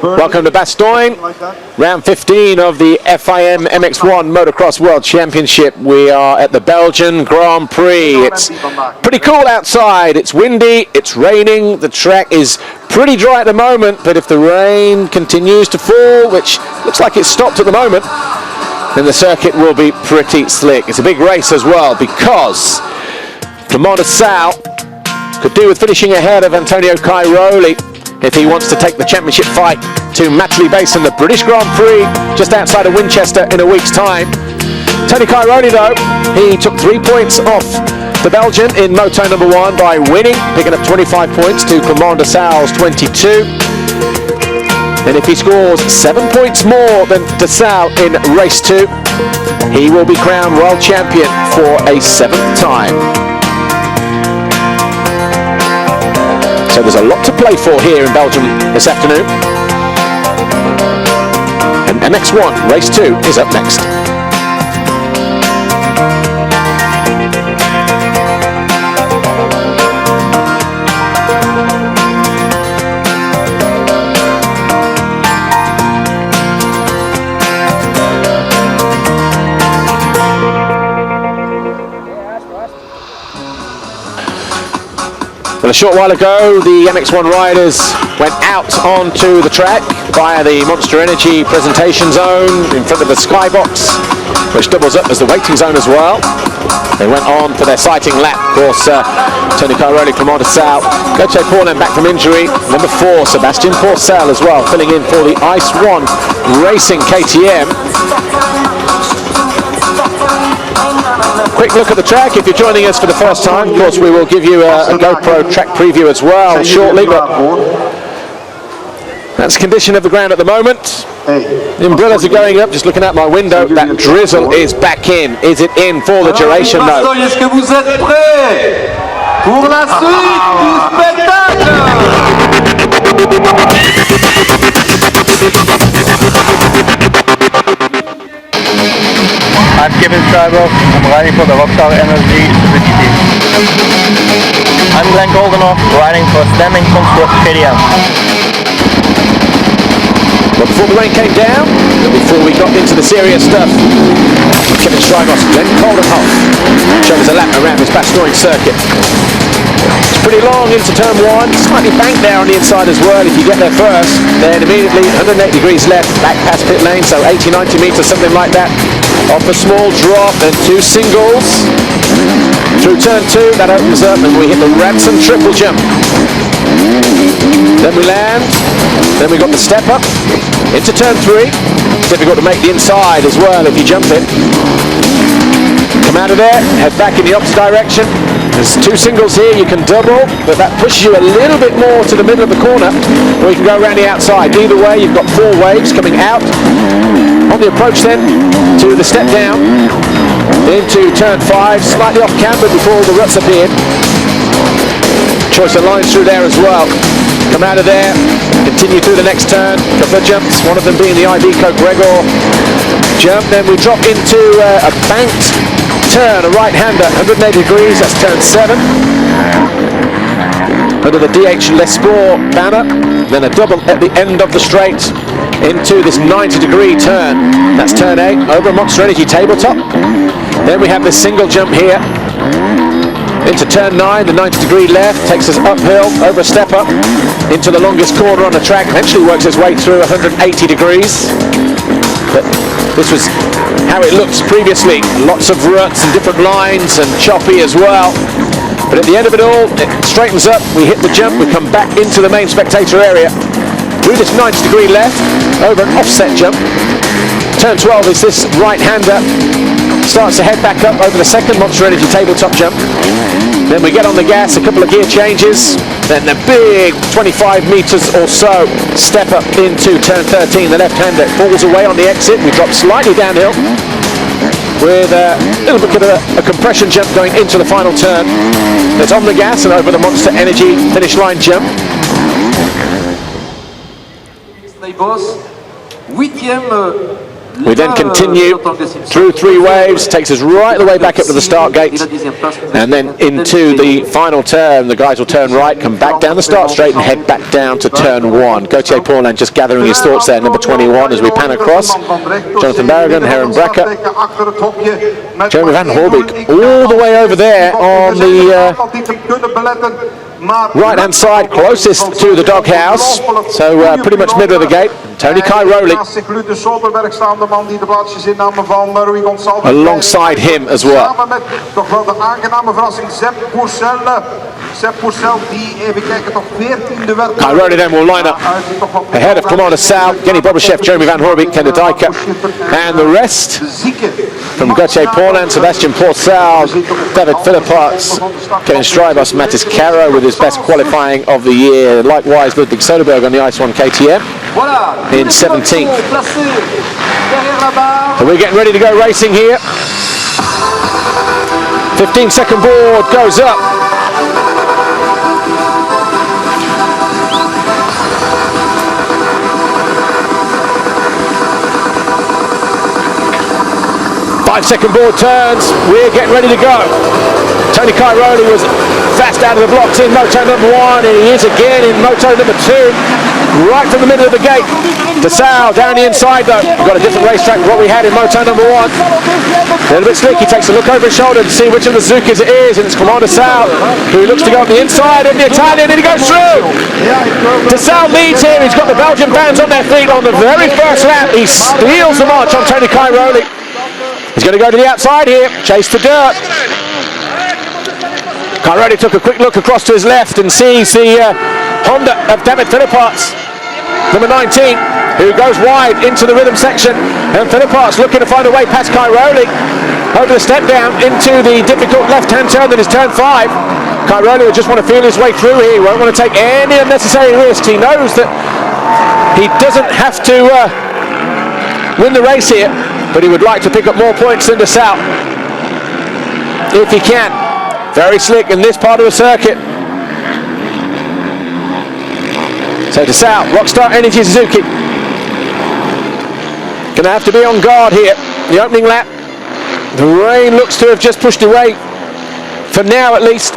Welcome to Bastogne, round 15 of the FIM MX1 Motocross World Championship. We are at the Belgian Grand Prix. It's pretty cool outside, it's windy, it's raining, the track is pretty dry at the moment, but if the rain continues to fall, which looks like it's stopped at the moment, then the circuit will be pretty slick. It's a big race as well, because Clément de Sal could do with finishing ahead of Antonio Cairoli if he wants to take the championship fight to Matchley Base in the British Grand Prix just outside of Winchester in a week's time. Tony Cairoli, though, he took 3 points off the Belgian in Moto number 1 by winning, picking up 25 points to Clément de Sal's 22. And if he scores 7 points more than de Sal in race 2, he will be crowned world champion for a 7th time. So there's a lot to play for here in Belgium this afternoon. And MX1 race 2 is up next. Well, a short while ago, the MX1 riders went out onto the track via the Monster Energy presentation zone in front of the skybox, which doubles up as the waiting zone as well. They went on for their sighting lap. Of course, Tony Cairoli, Clément de Sal, Gauthier Paulin back from injury. Number 4, Sebastian Pourcel as well, filling in for the Ice One Racing KTM. Quick look at the track if you're joining us for the first time. Of course, we will give you a GoPro track preview as well shortly, but that's the condition of the ground at the moment. The umbrellas are going up, just looking out my window. That drizzle is back in. Is it in for the duration? No. Est-ce que vous êtes prêts pour la suite du spectacle? I'm Kevin Schreiber, I'm riding for the Rockstar Energy Suzuki team. I'm Glenn Goldenoff, riding for Standing Construct Podium. But before the rain came down, and before we got into the serious stuff, Kevin Schreiber, Glenn Goldenoff showed us a lap around this Bastogne circuit. It's pretty long into turn 1, slightly banked there on the inside as well if you get there first. Then immediately 180 degrees left, back past pit lane, so 80-90 metres, something like that. Off a small drop, then 2 singles. Through turn 2, that opens up and we hit the Ransom triple jump. Then we land, then we got the step up into turn 3. Difficult to make the inside as well if you jump it. Come out of there, head back in the opposite direction. There's 2 singles here, you can double, but that pushes you a little bit more to the middle of the corner, or you can go around the outside. Either way, you've got 4 waves coming out. On the approach then, to the step down, into turn 5, slightly off camber before the ruts appeared. Choice of lines through there as well. Come out of there, continue through the next turn, couple of jumps, one of them being the Iveco Gregor jump. Then we drop into a banked turn, a right-hander, 180 degrees, that's turn 7. Under the DH Les Sport banner, then a double at the end of the straight into this 90-degree turn. That's turn 8, over a Monster Energy tabletop. Then we have this single jump here. Into turn 9, the 90-degree left, takes us uphill, over a step up, into the longest corner on the track, eventually works its way through 180 degrees. But this was how it looked previously. Lots of ruts and different lines and choppy as well. But at the end of it all, it straightens up, we hit the jump, we come back into the main spectator area. Through this 90-degree left, over an offset jump. Turn 12 is this right-hander. Starts to head back up over the second Monster Energy tabletop jump. Then we get on the gas, a couple of gear changes. Then the big 25 meters or so step up into turn 13. The left-hander falls away on the exit. We drop slightly downhill with a little bit of a compression jump going into the final turn. It's on the gas and over the Monster Energy finish line jump. We then continue through 3 waves, takes us right the way back up to the start gate, and then into the final turn. The guys will turn right, come back down the start straight and head back down to turn 1. Gauthier Paulin just gathering his thoughts there, number 21, as we pan across. Jonathan Barragan, Heron Brekker, Jeremy Van Horbeek, all the way over there on the right-hand side, closest to the doghouse, so pretty much middle of the gate. Tony Cairoli alongside him as well. Cairoli then will line up ahead of Commander Sal, Genny Bobryshev, Jeremy Van Horbeek, Ken de Dijker, and the rest from Gauthier Paulin, Sebastian Pourcel, David Philipparts, Kevin Strybos, Mattis Caro with his best qualifying of the year. Likewise, Ludwig Soderberg on the Ice 1 KTM in 17th. So we're getting ready to go racing here. 15-second board goes up. Five-second board turns. We're getting ready to go. Tony Cairoli was fast out of the blocks in moto number 1, and he is again in moto number 2, right from the middle of the gate. DeSalle down the inside though. We've got a different racetrack than what we had in moto number 1. A little bit slick. He takes a look over his shoulder to see which of the Zukis it is, and it's Commander Sal, who looks to go on the inside of the Italian, and he goes through. DeSalle leads here. He's got the Belgian fans on their feet on the very first lap. He steals the march on Tony Cairoli. He's going to go to the outside here, chase the dirt. Cairoli took a quick look across to his left and sees the Honda of David Philipparts, number 19, who goes wide into the rhythm section, and Philipparts looking to find a way past Cairoli over the step down into the difficult left-hand turn that is turn 5. Cairoli will just want to feel his way through here. He won't want to take any unnecessary risks. He knows that he doesn't have to win the race here, but he would like to pick up more points than DeSalle if he can. Very slick in this part of the circuit. So DeSalle, Rockstar Energy Suzuki, going to have to be on guard here. The opening lap, the rain looks to have just pushed away. For now at least,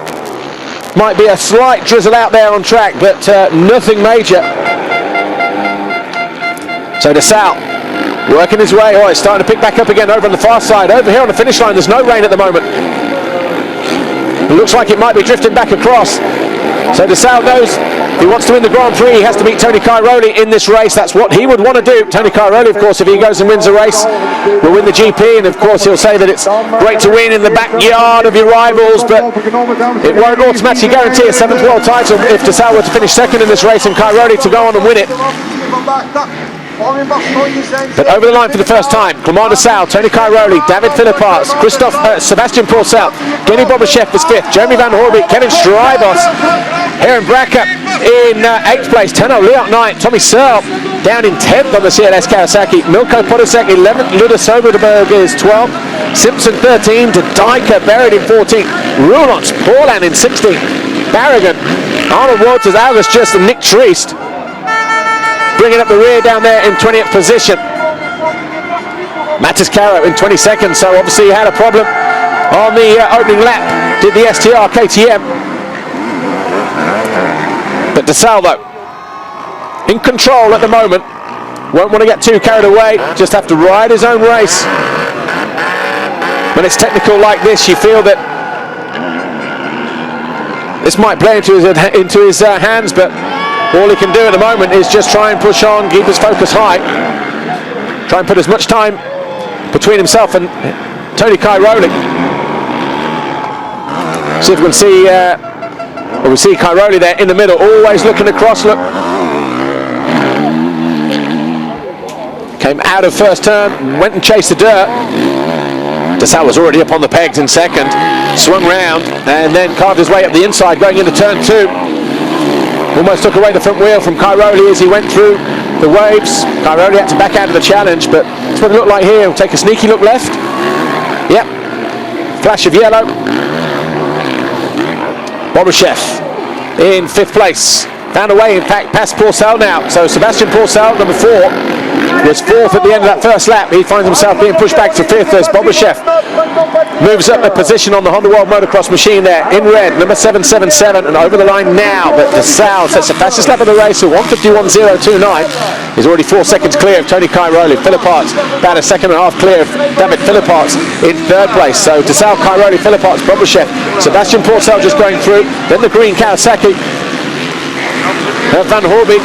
might be a slight drizzle out there on track, but nothing major. So DeSalle working his way. Oh, it's starting to pick back up again over on the far side. Over here on the finish line, there's no rain at the moment. It looks like it might be drifting back across. So DeSalle knows if he wants to win the Grand Prix, he has to beat Tony Cairoli in this race. That's what he would want to do. Tony Cairoli, of course, if he goes and wins a race, will win the GP, and of course he'll say that it's great to win in the backyard of your rivals, but it won't automatically guarantee a 7th world title if DeSalle were to finish second in this race and Cairoli to go on and win it. But over the line for the first time, Commander Sal, Tony Cairoli, David Philipparts, Sebastian Pourcel, Genny Bobryshev is 5th, Jeremy Van Horbeek, Kevin Strybos, Heron Brekker in 8th place, Tenno Leon 9th, Tommy Searle down in 10th on the CLS Kawasaki, Milko Podolsek 11th, Luda Soderberg is 12th, Simpson 13th, de Dijker buried in 14th, Roulants, Paulin in 16th, Barragan, Arnold Walters, Alvis Just, and Nick Treist bringing up the rear down there in 20th position. Mattis Caro in 22nd, so obviously he had a problem on the opening lap, did the STR KTM. But DeSalle though, in control at the moment, won't want to get too carried away, just have to ride his own race. When it's technical like this, you feel that this might play into his hands, but all he can do at the moment is just try and push on, keep his focus high, try and put as much time between himself and Tony Cairoli. See if we can see, we see Cairoli there in the middle, always looking across, look. Came out of first turn, went and chased the dirt. Dessau was already up on the pegs in second, swung round and then carved his way up the inside going into turn 2. Almost took away the front wheel from Cairoli as he went through the waves. Cairoli had to back out of the challenge, but that's what it looked like here. He'll take a sneaky look left. Yep, flash of yellow. Bobryshev in 5th place. Found a way, in fact, past Pourcel now. So Sebastian Pourcel, number 4, was 4th at the end of that first lap. He finds himself being pushed back to 5th as Bobryshev moves up a position on the Honda World Motocross machine there in red, number 777, and over the line now. But Dessau sets the fastest lap of the race, so 1:51.029 is already 4 seconds clear of Tony Cairoli. Philipparts about a second and a half clear of David Philipparts in 3rd place. So Dessau, Cairoli, Philipparts, Bobryshev, Sebastian Pourcel just going through, then the green Kawasaki. Van Horby,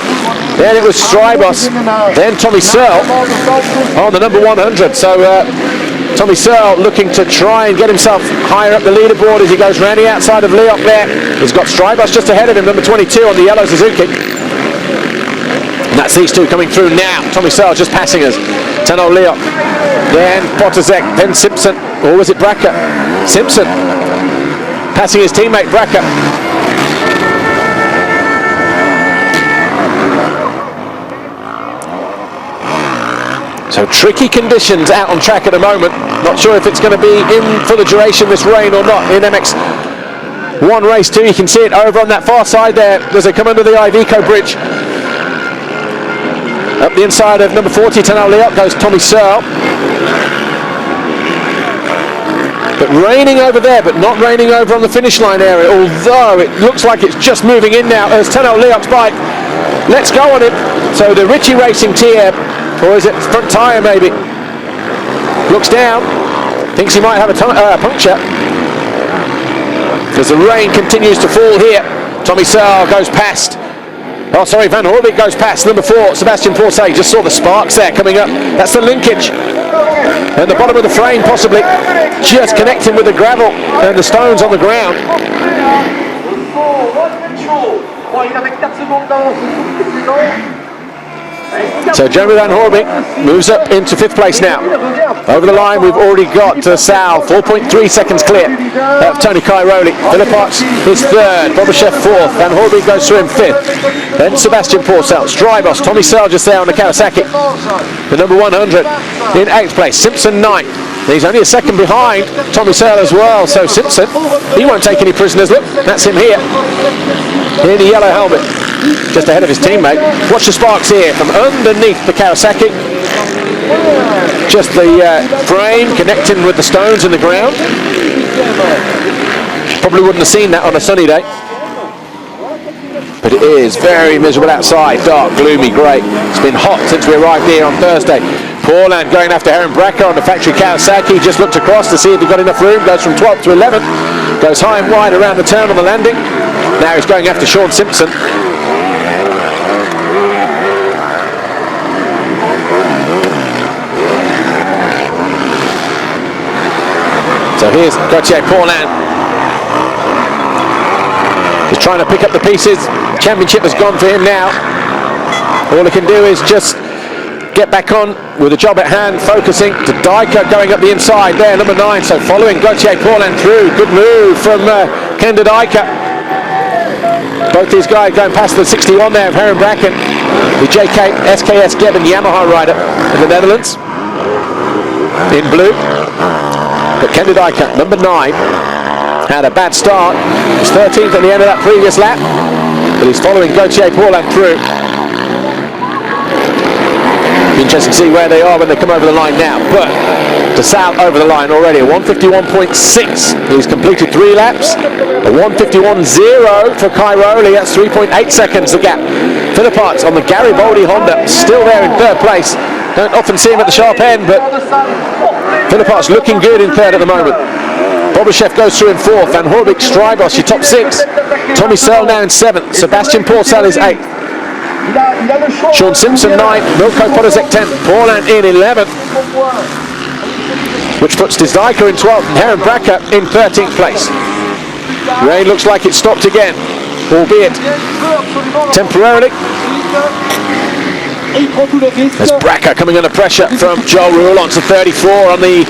then it was Strybos, then Tommy Searle on the number 100. So Tommy Searle looking to try and get himself higher up the leaderboard as he goes round the outside of Leop there. He's got Strybos just ahead of him, number 22 on the yellow Suzuki. And that's these two coming through now. Tommy Searle just passing us. Tano Leop, then Potazek, then Simpson, or was it Bracker? Simpson passing his teammate Bracker. So tricky conditions out on track at the moment. Not sure if it's going to be in for the duration, this rain, or not. In MX1 race 2, you can see it over on that far side there as they come under the Iveco bridge. Up the inside of number 40, Tano Leop, goes Tommy Searle. But raining over there, but not raining over on the finish line area, although it looks like it's just moving in now as Tano Leop's bike lets go on it. So the Ritchie Racing tier, or is it front tyre maybe, looks down, thinks he might have a puncture as the rain continues to fall here. Tommy Searle goes past, oh sorry, Van Horbeek goes past number 4, Sebastian Pourcel. You just saw the sparks there coming up, that's the linkage. And the bottom of the frame possibly just connecting with the gravel and the stones on the ground. So Jeremy Van Horbeek moves up into 5th place now. Over the line we've already got Sal, 4.3 seconds clear of Tony Cairoli. Philipparts is 3rd, Bobryshev 4th, Van Horbeek goes through him 5th. Then Sebastian Pourcel, Strybos, Tommy Searle just there on the Kawasaki. The number 100 in 8th place, Simpson 9th. He's only a second behind Tommy Searle as well, so Simpson, he won't take any prisoners. Look, that's him here in the yellow helmet, just ahead of his teammate. Watch the sparks here from underneath the Kawasaki. Just the frame connecting with the stones in the ground. Probably wouldn't have seen that on a sunny day. But it is very miserable outside, dark, gloomy, grey. It's been hot since we arrived here on Thursday. Paulin going after Heron Bracker on the factory Kawasaki. Just looked across to see if he got enough room. Goes from 12th to 11th. Goes high and wide around the turn on the landing. Now he's going after Sean Simpson. So here's Gauthier Paulin. He's trying to pick up the pieces. Championship has gone for him now. All he can do is just get back on with the job at hand, focusing to Dyker going up the inside there, number 9. So following Gauthier Paulin through. Good move from Kenda Dyker. Both these guys going past the 61 there of Heron Bracken, the SKS Gebben Yamaha rider in the Netherlands in blue. But Kenda Dyker, number 9, had a bad start. He was 13th at the end of that previous lap, but he's following Gauthier Paulin through. Be interesting to see where they are when they come over the line now. But Dessau over the line already, a 151.6. He's completed 3 laps. A 151.0 for Cairoli, that's 3.8 seconds the gap. Philipparts on the Garibaldi Honda, still there in 3rd place. Don't often see him at the sharp end, but Philipparts looking good in 3rd at the moment. Bobryshev goes through in 4th, Van Horbeek, Strybos, your top 6. Tommy Searle now in 7th, Sebastian Pourcel is 8th. Sean Simpson 9th, Milko Podozek 10th, Paulin in 11th, which puts Dyker in 12th and Heron Bracker in 13th place. Rain looks like it stopped again, albeit temporarily. There's Bracker coming under pressure from Joel Roulon to 34 on the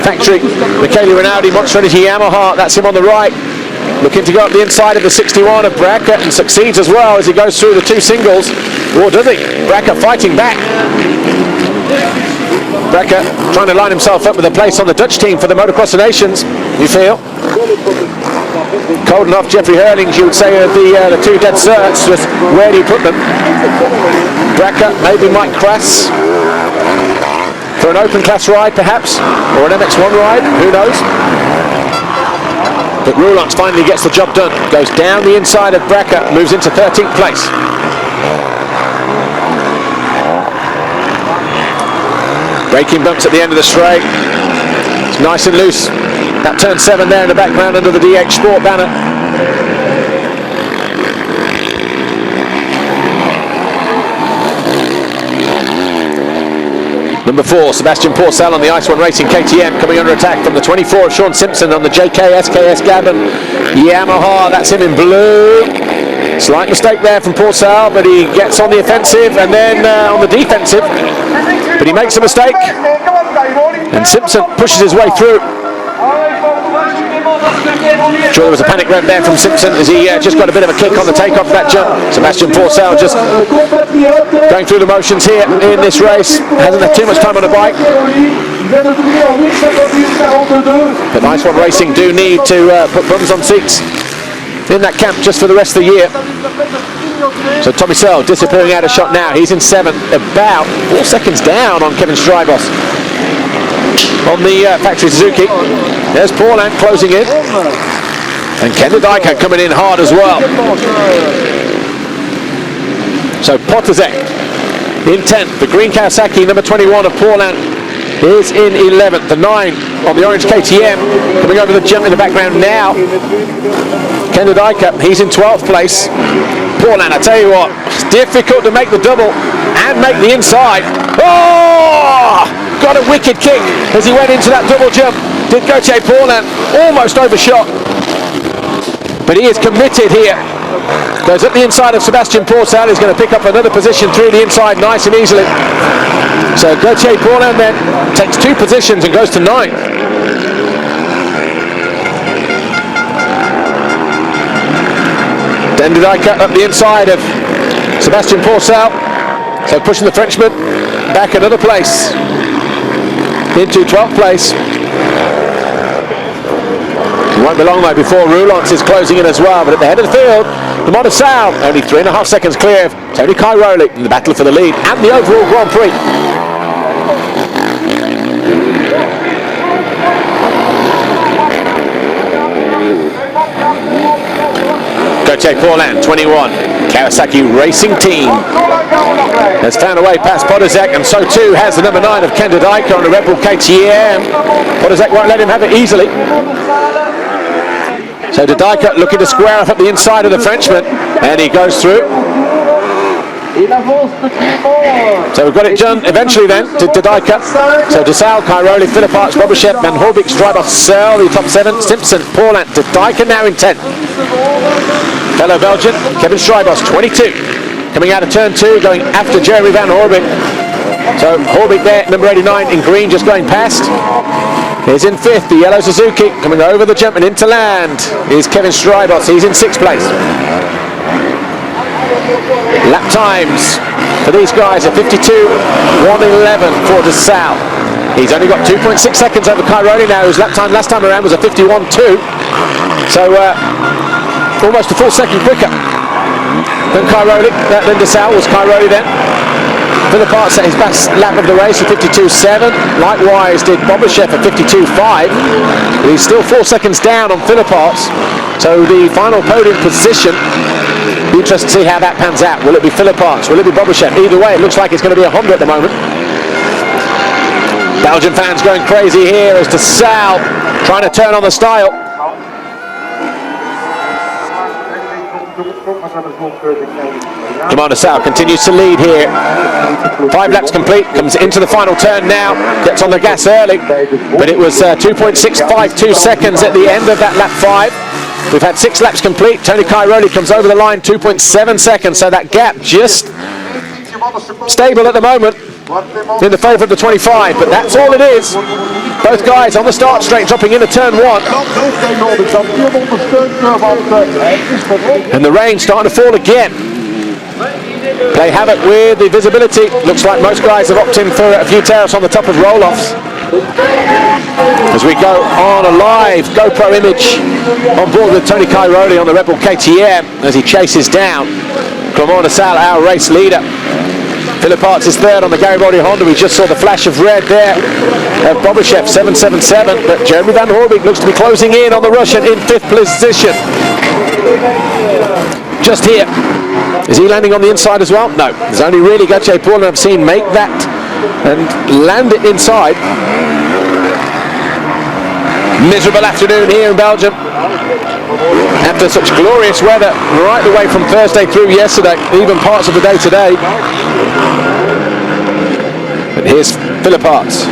factory Michele Rinaldi Monster Energy Yamaha. That's him on the right, looking to go up the inside of the 61 of Bracker, and succeeds as well as he goes through the two singles. Or does he? Bracker fighting back. Bracker trying to line himself up with a place on the Dutch team for the Motocross of Nations, you feel? Cold enough, Jeffrey Hurlings, you would say, of the two dead certs. Just where do you put them? Bracker, maybe Mike Krass for an open class ride perhaps, or an MX1 ride, who knows? But Roulon finally gets the job done, goes down the inside of Bracker, moves into 13th place. Braking bumps at the end of the straight. It's nice and loose. That turn 7 there in the background under the DH Sport banner. Number 4, Sebastian Porcel on the Ice One Racing KTM, coming under attack from the 24 of Sean Simpson on the JK SKS Gabon Yamaha. That's him in blue. Slight mistake there from Porcel, but he gets on the offensive and then on the defensive. But he makes a mistake, and Simpson pushes his way through. Sure, there was a panic rev there from Simpson as he just got a bit of a kick on the takeoff of that jump. Sebastian Porcel just going through the motions here in this race. Hasn't had too much time on the bike. But Ice One Racing do need to put bums on seats in that camp just for the rest of the year. So Tommy Searle disappearing out of shot now. He's in 7th, about 4 seconds down on Kevin Strybos on the factory Suzuki. There's Paulin closing in, and Kenda Dyker coming in hard as well. So Potazek in 10th. The green Kawasaki number 21 of Paulin is in 11th. The 9 on the orange KTM coming over the jump in the background now. Kenda Dyker, he's in 12th place. Paulin, I tell you what, it's difficult to make the double and make the inside. Oh! Got a wicked kick as he went into that double jump. Did Gauthier Paulin, almost overshot. But he is committed here. Goes up the inside of Sebastian Porcel. He's going to pick up another position through the inside nice and easily. So Gauthier Paulin then takes 2 positions and goes to 9th. Dendidika up the inside of Sebastian Porcel. So pushing the Frenchman back another place into 12th place. It won't be long though before Roulons is closing in as well, but at the head of the field, the Motocross only 3.5 seconds clear of Tony Cairoli in the battle for the lead and the overall Grand Prix. Gauthier Paulin, 21, Kawasaki Racing Team, has found a way past Podozek, and so too has the number 9 of Kenda Dyker on the Red Bull KTM. Podozek won't let him have it easily. So De Dyker looking to square off at the inside of the Frenchman, and he goes through. So we've got it done eventually then to De Dyker. So De Salle, Cairoli, Philipp Arts, Bobuchev, Van Horbik, Strybos, Searle, the top 7, Simpson, Paulin, De Dyker now in 10th. Fellow Belgian, Kevin Strybos, 22. Coming out of turn 2, going after Jeremy Van Horbik. So Horbik there, number 89 in green, just going past. He's in 5th, the yellow Suzuki. Coming over the jump and into land is Kevin Strybos. He's in 6th place. Lap times for these guys are 52.111 for De Salle. He's only got 2.6 seconds over Cairoli now, whose lap time last time around was a 51.2. So almost a full second quicker than Cairoli. Then De Salle was Cairoli then. Philipp Arts set his best lap of the race at 52.7. Likewise did Bobuchev at 52.5. He's still 4 seconds down on Philipp Arts. So the final podium position, be interested to see how that pans out. Will it be Philipp Arts? Will it be Bobuchev? Either way, it looks like it's going to be a Honda at the moment. Belgian fans going crazy here as De Salle trying to turn on the style. Commander Sal continues to lead here. 5 laps complete, comes into the final turn now, gets on the gas early, but it was 2.652 seconds at the end of that lap 5. We've had 6 laps complete. Tony Cairoli comes over the line 2.7 seconds, so that gap just stable at the moment in the favour of the 25, but that's all it is. Both guys on the start straight dropping into turn 1. And the rain starting to fall again. Play havoc with the visibility. Looks like most guys have opted in for a few tear-offs on the top of roll-offs. As we go on a live GoPro image on board with Tony Cairoli on the Red Bull KTM as he chases down Clement de Sal, our race leader. Philip Arts is third on the Garibaldi Honda. We just saw the flash of red there of Bobashev 777, but Jeremy Van Hoorbeek looks to be closing in on the Russian in 5th position. Just here. Is he landing on the inside as well? No. There's only really Gauthier Paulin I've seen make that and land it inside. Miserable afternoon here in Belgium. After such glorious weather right the way from Thursday through yesterday, even parts of the day today. But here's Philip Arts,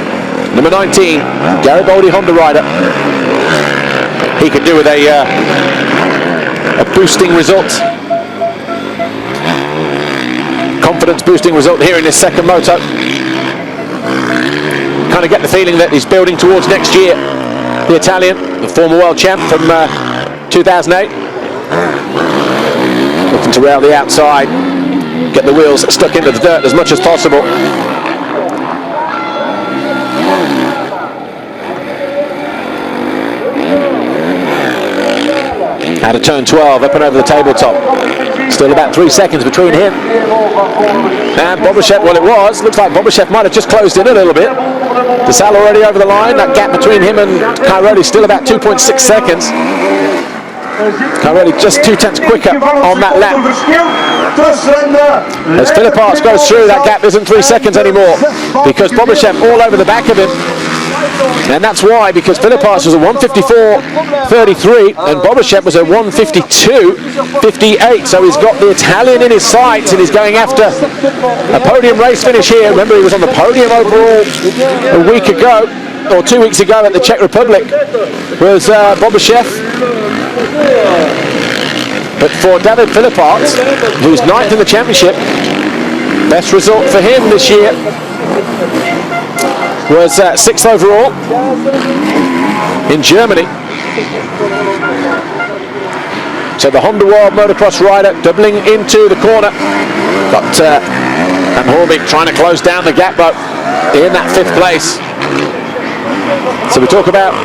number 19, Garibaldi Honda rider. He could do with a boosting result. Confidence boosting result here in his second moto. Kind of get the feeling that he's building towards next year. The Italian, the former world champ from 2008. Looking to rail the outside, get the wheels stuck into the dirt as much as possible. Out of turn 12, up and over the tabletop. Still about 3 seconds between him and Bobashev. Well, it was. Looks like Bobashev might have just closed in a little bit. De Sal already over the line. That gap between him and Cairoli still about 2.6 seconds. Cairoli just 2 tenths quicker on that lap. As Philip Arts goes through, that gap isn't 3 seconds anymore because Bobashev all over the back of him. And that's why, because Philip Arts was a 154.33 and Bobashev was a 152.58. So he's got the Italian in his sights and he's going after a podium race finish here. Remember, he was on the podium overall a week ago, or 2 weeks ago at the Czech Republic, was Bobashev. But for David Philip Arts, who's 9th in the championship, best result for him this year was 6th overall in Germany. So the Honda World Motocross rider doubling into the corner. Got Van Hoorbeek trying to close down the gap, but in that 5th place. So we talk about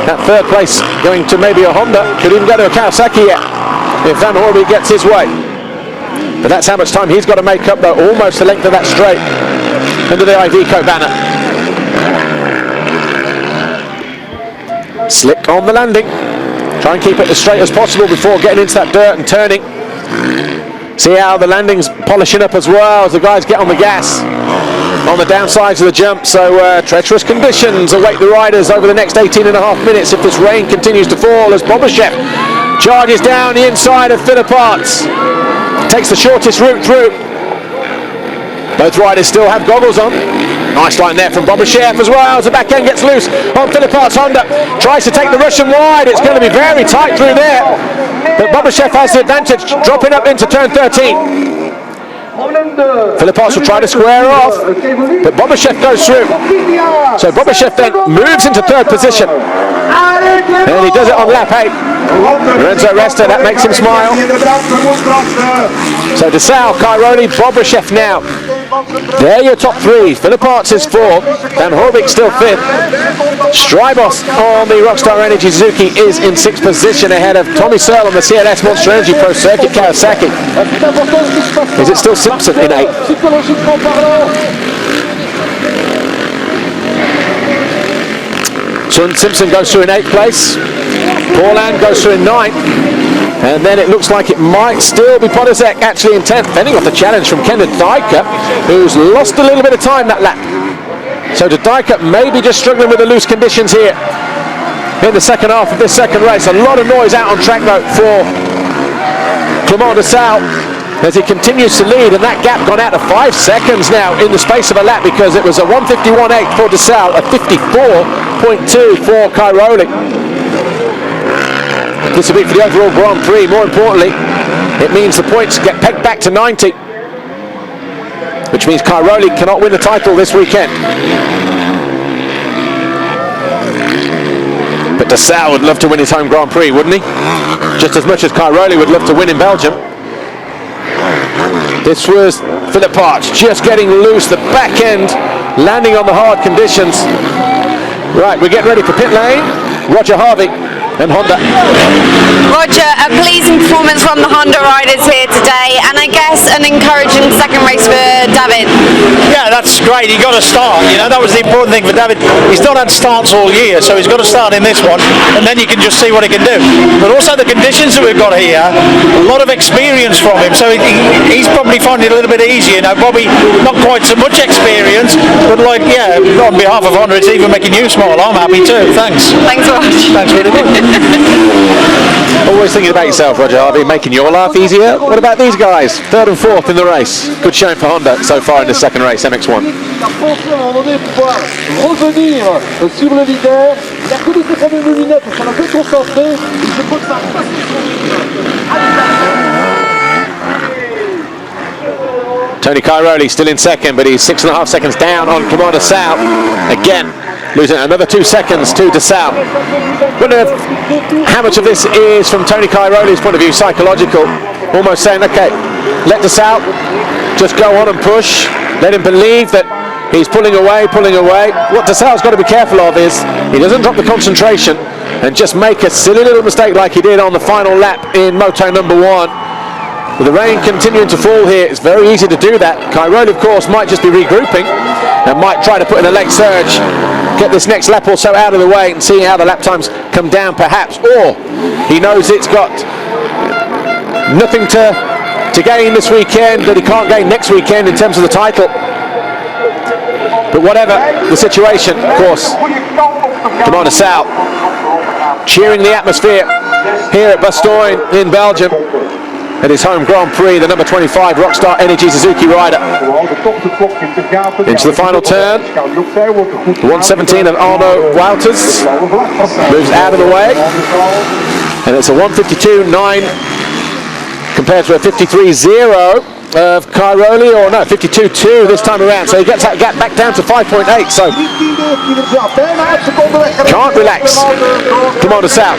that 3rd place going to maybe a Honda, could even go to a Kawasaki yet if Van Hoorbeek gets his way. But that's how much time he's got to make up, though, almost the length of that straight under the Iveco banner. Slick on the landing. Try and keep it as straight as possible before getting into that dirt and turning. See how the landing's polishing up as well as the guys get on the gas on the downsides of the jump. So treacherous conditions await the riders over the next 18.5 minutes if this rain continues to fall as Bobashev charges down the inside of Philip Arts. Takes the shortest route through. Both riders still have goggles on. Nice line there from Bobashev as well as the back end gets loose on Philip Arts Honda. Tries to take the Russian wide. It's going to be very tight through there. But Bobashev has the advantage, dropping up into turn 13. Philip Arts will try to square off, but Bobashev goes through. So Bobashev then moves into 3rd position. And he does it on lap 8. Lorenzo Resta, that makes him smile. So De Sal, Cairoli, Bobashev now. They're your top 3. Philip Arts is 4th. Van Hoorbeek still 5th. Strybos on the Rockstar Energy Suzuki is in 6th position ahead of Tommy Searle on the CLS Monster Energy Pro Circuit Kawasaki. Is it still Simpson in 8th? Simpson goes through in 8th place. Paulin goes through in 9th. And then it looks like it might still be Podolzek actually in 10th, fending off the challenge from Ken de Dijker, who's lost a little bit of time that lap. So de Dijker may be just struggling with the loose conditions here in the second half of this second race. A lot of noise out on track though for Clement de Sal as he continues to lead, and that gap gone out to 5 seconds now in the space of a lap because it was a 151.8 for de Sal, a 54.2 for Cairoli. This will be for the overall Grand Prix. More importantly, it means the points get pegged back to 90, which means Cairoli cannot win the title this weekend. But De Sal would love to win his home Grand Prix, wouldn't he? Just as much as Cairoli would love to win in Belgium. This was Philip Arch just getting loose, the back end landing on the hard conditions. Right, we're getting ready for pit lane. Roger Harvey and Honda. Roger, a pleasing performance from the Honda riders here today, and I guess an encouraging second race for David. Yeah, that's great. He got a start. You know, that was the important thing for David. He's not had starts all year, so he's got to start in this one, and then you can just see what he can do. But also the conditions that we've got here, a lot of experience from him, so he's probably finding it a little bit easier. You know, Bobby, not quite so much experience, but like, yeah, on behalf of Honda, it's even making you smile. I'm happy too. Thanks. Thanks so much. Thanks really much. Always thinking about yourself, Roger Harvey, making your life easier. What about these guys? Third and fourth in the race. Good showing for Honda so far in the second race, MX1. Sur le leader, il a connu ses fameuses lunettes, ça l'a fait concentrer, je crois que ça Tony Cairoli still in second, but he's 6.5 seconds down on Commander Sal. Again, losing another 2 seconds to De Sal. Wonder how much of this is from Tony Cairoli's point of view psychological, almost saying, okay, let De Sal just go on and push, let him believe that he's pulling away. What De Sal's got to be careful of is he doesn't drop the concentration and just make a silly little mistake like he did on the final lap in Moto number 1. With the rain continuing to fall here, it's very easy to do that. Cairoli, of course, might just be regrouping and might try to put in a leg surge, get this next lap or so out of the way and see how the lap times come down perhaps. Or he knows it's got nothing to gain this weekend that he can't gain next weekend in terms of the title. But whatever the situation, of course, Commander Sal cheering the atmosphere here at Bastogne in Belgium at his home Grand Prix, the number 25 Rockstar Energy Suzuki rider. Into the final turn, 117 of Arno Wouters moves out of the way, and it's a 152.9 compared to a 53.0 of Cairoli, or no, 52.2 this time around, so he gets that gap back down to 5.8, so can't relax Commander Sal.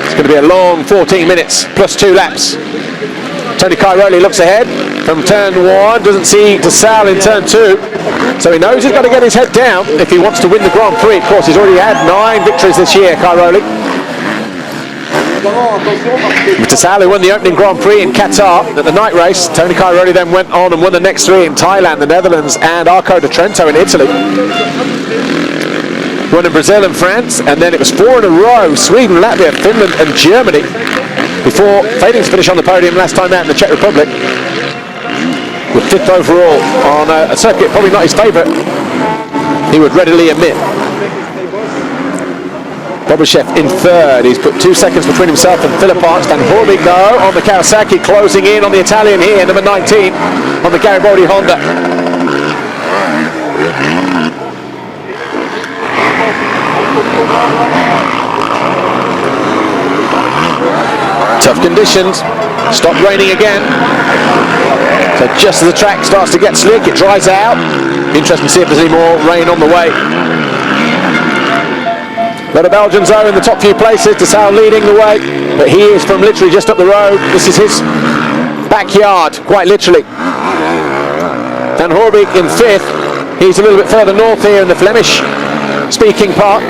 It's going to be a long 14 minutes plus 2 laps. Tony Cairoli looks ahead from turn 1, doesn't see De Sal in turn 2, so he knows he's got to get his head down if he wants to win the Grand Prix. Of course, he's already had 9 victories this year, Cairoli. De Sal, who won the opening Grand Prix in Qatar at the night race. Tony Cairoli then went on and won the next 3 in Thailand, the Netherlands, and Arco di Trento in Italy. Won in Brazil and France, and then it was 4 in a row, Sweden, Latvia, Finland and Germany, before failing to finish on the podium last time out in the Czech Republic, with 5th overall on a circuit probably not his favourite, he would readily admit. Bobashev in 3rd, he's put 2 seconds between himself and Philip Arch. Van Horbig though on the Kawasaki, closing in on the Italian here, number 19 on the Garibaldi Honda. Tough conditions, stopped raining again, so just as the track starts to get slick, it dries out. Interesting to see if there's any more rain on the way. A lot of Belgians though in the top few places, De Sal leading the way, but he is from literally just up the road. This is his backyard, quite literally. Van Horbig in 5th, he's a little bit further north here in the Flemish speaking part.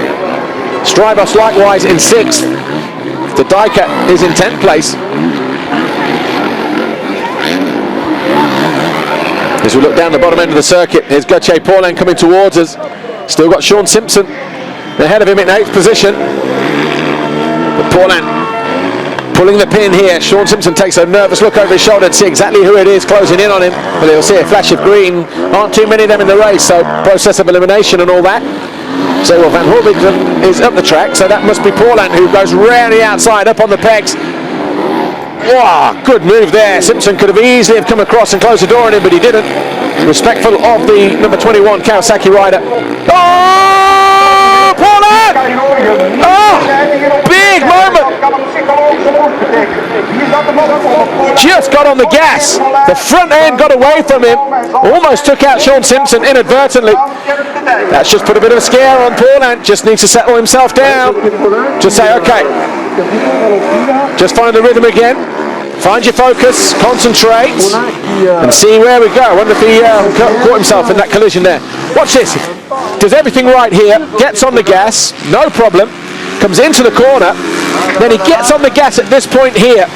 Strybos likewise in 6th. De Dijker is in 10th place. As we look down the bottom end of the circuit, here's Gauthier Paulin coming towards us. Still got Sean Simpson ahead of him in 8th position. But Paulin pulling the pin here. Sean Simpson takes a nervous look over his shoulder to see exactly who it is closing in on him. But he'll see a flash of green. Aren't too many of them in the race, so process of elimination and all that. So well, Van Horbig is up the track, so that must be Paulin who goes round the outside, up on the pegs. Wow, good move there. Simpson could have easily have come across and closed the door on him, but he didn't. Respectful of the number 21 Kawasaki rider. Oh, Paulin! Oh, big moment Just got on the gas. The front end got away from him. Almost took out Sean Simpson inadvertently. That's just put a bit of a scare on Paulan. Just needs to settle himself down. Just say, okay. Just find the rhythm again. Find your focus, concentrate, and see where we go. I wonder if he caught himself in that collision there. Watch this. Does everything right here. Gets on the gas. No problem. Comes into the corner. Then he gets on the gas at this point here.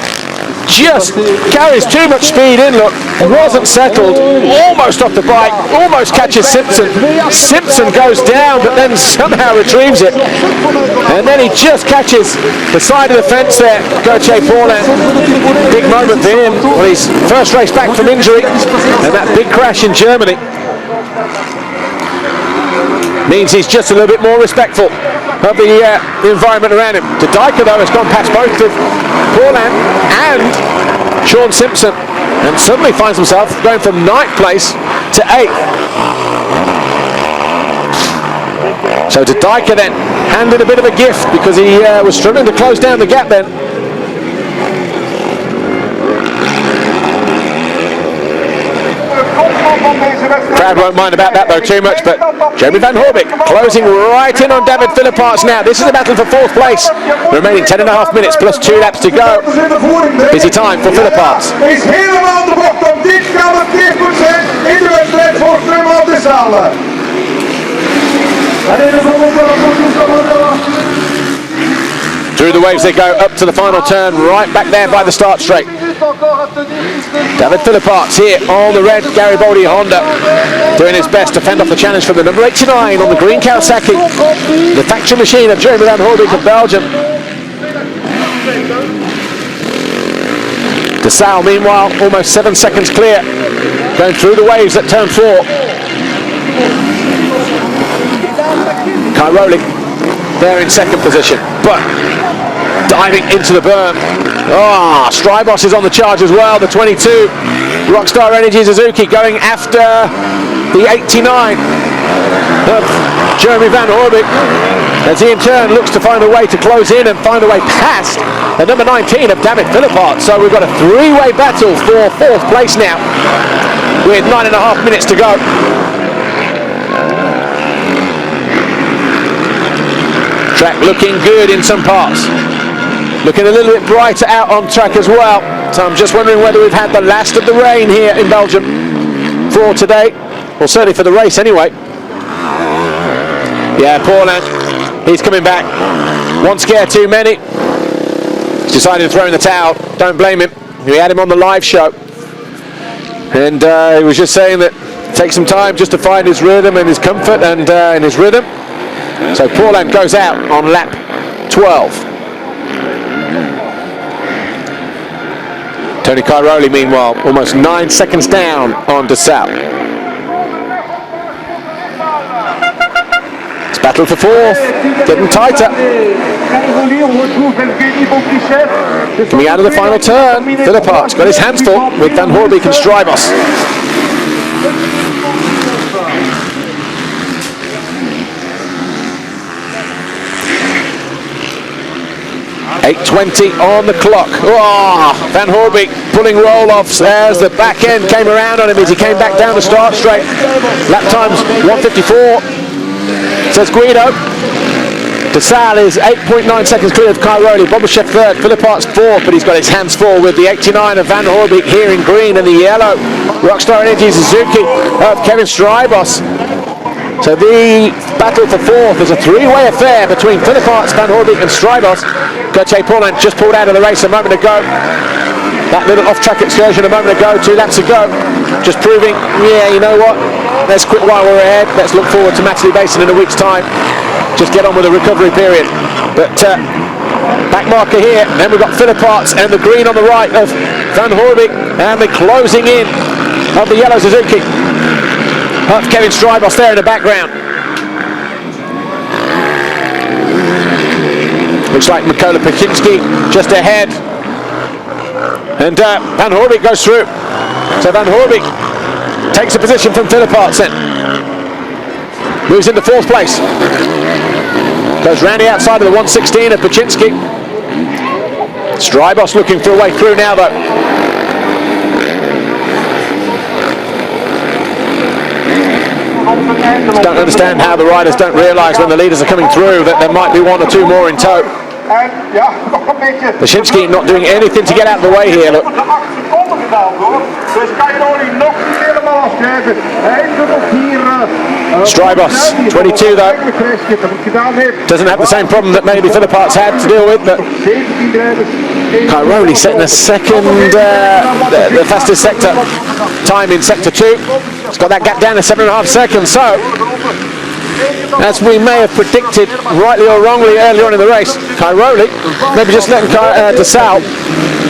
Just carries too much speed in, look, wasn't settled, almost off the bike, almost catches Simpson. Simpson goes down, but then somehow retrieves it. And then he just catches the side of the fence there, Gauthier Paulin. Big moment for him, well, his first race back from injury, and that big crash in Germany means he's just a little bit more respectful of the environment around him. De Dijker, though, has gone past both of Paulin and Sean Simpson, and suddenly finds himself going from 9th place to 8th. So De Dijker then handed a bit of a gift because he was struggling to close down the gap then. Crowd won't mind about that though too much, but Jeremy Van Horbik closing right in on David Philipparts now. This is a battle for 4th place. Remaining 10.5 minutes plus 2 laps to go. Busy time for Philipparts. Is helemaal de bocht om. Dit kan het keerpunt in de wedstrijd voor Clement de Sale. Through the waves they go, up to the final turn, right back there by the start straight. David Philipparts here on the red Garibaldi Honda, doing his best to fend off the challenge from the number 89 on the green Kawasaki, the factory machine of Jeremy Van Horbik of Belgium. De Sale, meanwhile, almost 7 seconds clear, going through the waves at turn 4. Cairoli there in 2nd position, but diving into the berm. Strybos is on the charge as well, the 22. Rockstar Energy Suzuki going after the 89 of Jeremy Van Horbik, as he in turn looks to find a way to close in and find a way past the number 19 of David Philipparts. So we've got a 3-way battle for 4th place now, with 9.5 minutes to go. Track looking good in some parts. Looking a little bit brighter out on track as well. So I'm just wondering whether we've had the last of the rain here in Belgium for today. Well, certainly for the race anyway. Yeah, Paulin, he's coming back. One scare too many. He's decided to throw in the towel. Don't blame him. We had him on the live show. And he was just saying that it takes some time just to find his rhythm and his comfort and in his rhythm. So Paulin goes out on lap 12. Tony Cairoli, meanwhile, almost 9 seconds down on De Sale. It's battle for 4th, getting tighter. Coming out of the final turn, Philipparts got his hands full with Van Horbik and Strybos. 8:20 on the clock. Van Horbik pulling roll-offs as the back end came around on him as he came back down the start straight. Lap times 1:54, says Guido. De Sale is 8.9 seconds clear of Cairoli. Bobuchev 3rd, Philipparts 4th, but he's got his hands full with the 89 of Van Horbik here in green and the yellow Rockstar Energy Suzuki of Kevin Strybos. So the battle for 4th is a 3-way affair between Philipparts, Van Horbik and Strybos. Gauthier Paulin just pulled out of the race a moment ago. That little off-track excursion a moment ago, 2 laps ago, just proving, yeah, you know what, let's quit while we're ahead. Let's look forward to Matterley Basin in a week's time. Just get on with the recovery period. But back marker here, then we've got Philipparts and the green on the right of Van Horbik, and the closing in of the yellow Suzuki of Kevin Strybos there in the background. Looks like Mikola Paczynski just ahead. And Van Horbik goes through. So Van Horbik takes a position from Philipparts then. Moves into 4th place. Goes round the outside of the 116 of Paczynski. Strybos looking for a way through now though. Don't understand how the riders don't realise when the leaders are coming through that there might be one or two more in tow. Wyszynski not doing anything to get out of the way here, look. Strybos, 22 though. Doesn't have the same problem that maybe Philippart's had to deal with, but Cairoli setting a second, the fastest sector time in sector 2. It's got that gap down to 7.5 seconds, so as we may have predicted, rightly or wrongly, earlier on in the race, Cairoli maybe just letting DeSalle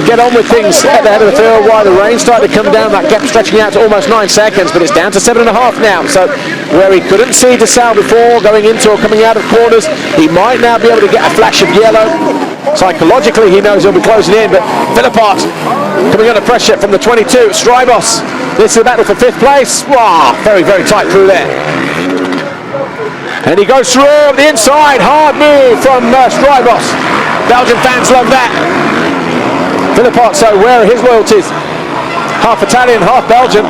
get on with things at the head of the field while the rain started to come down, that gap stretching out to almost 9 seconds, but it's down to 7.5 now, so where he couldn't see DeSalle before going into or coming out of corners, he might now be able to get a flash of yellow. Psychologically he knows he'll be closing in, but Philippart coming under pressure from the 22. Strybos, this is a battle for 5th place. Wow, very, very tight through there. And he goes through the inside, hard move from Strybos. Belgian fans love that. Philippart, so where are his loyalties? Half Italian, half Belgian.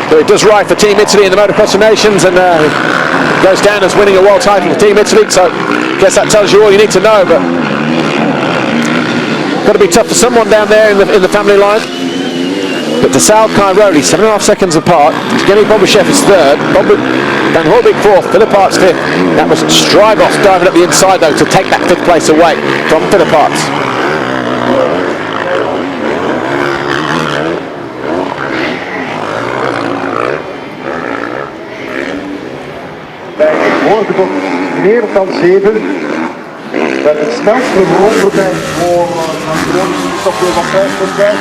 But it does ride for Team Italy in the Motocross of Nations, and goes down as winning a world title for Team Italy, so I guess that tells you all you need to know, but got to be tough for someone down there in the family line. But DeSalle, Cairoli, 7.5 seconds apart. Jenny Bobashev is 3rd, Van Hoorbeek 4th, Philippart's 5th. That was Strybos diving up the inside though to take that 5th place away from Philippart's. Meer dan 7. Met het snelste rondbedrijf voor toch weer wat 5